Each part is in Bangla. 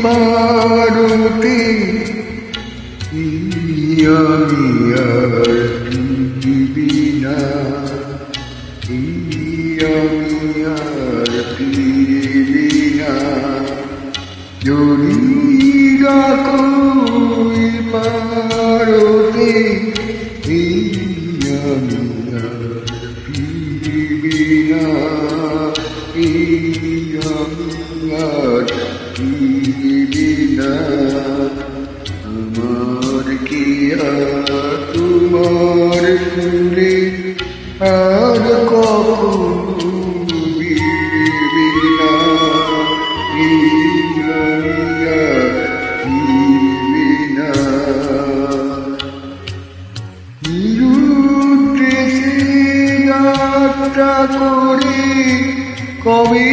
পারতে আমি আর ফিরবি না, আমি আর ফিরবি না। যদি ডাকো পারতে আমি আর ফিরবি না, আমি আর ফিরবি না। আমার কি আর তোমার ফুলে আর কখনো বিরবি না, আমি আর ফিরবি না। নিরুদ্দেশে যাত্রা করে কবে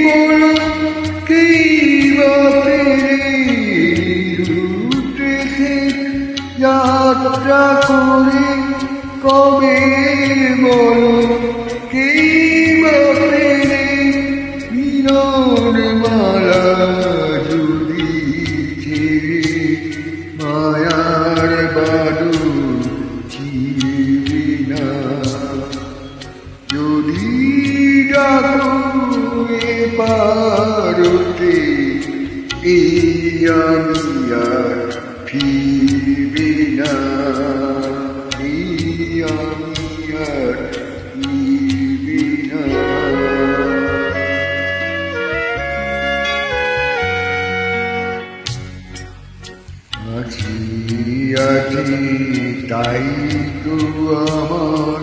বলো কে বা ফেরে, নিরুদ্দেশে যাত্রা করে কবে বলো কে বা ফেরে। মিলন মালা যদি ছেড়ে মায়ার বাদল ছিড়বি না। যদি ডাকো পারতে আমি আর ফিরবি না, আমি আর ফিরবি না। আছি আছি তাই তো আমার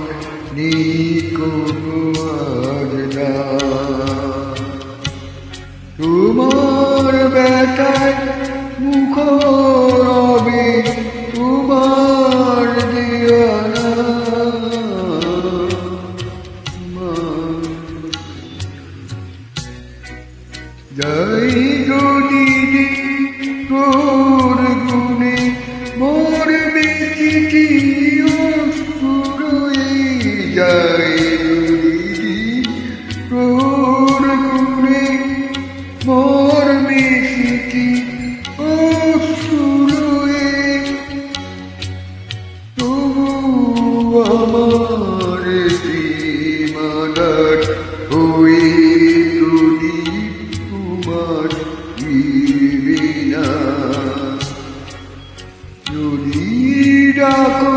নেই কোনো আজনা, তোমার ব্যথায় মুখর হবে তোমার দেওয়ানা। যাই যদি তোর গুণে মোর বেঁচেছি অস্তুর, যাই যদি তোর গুণে মোর বেঁচেছি অস্তুর। তবু আমার সীমানার হয়ে যদি তোমার ফিরবি না। যদি ডাকো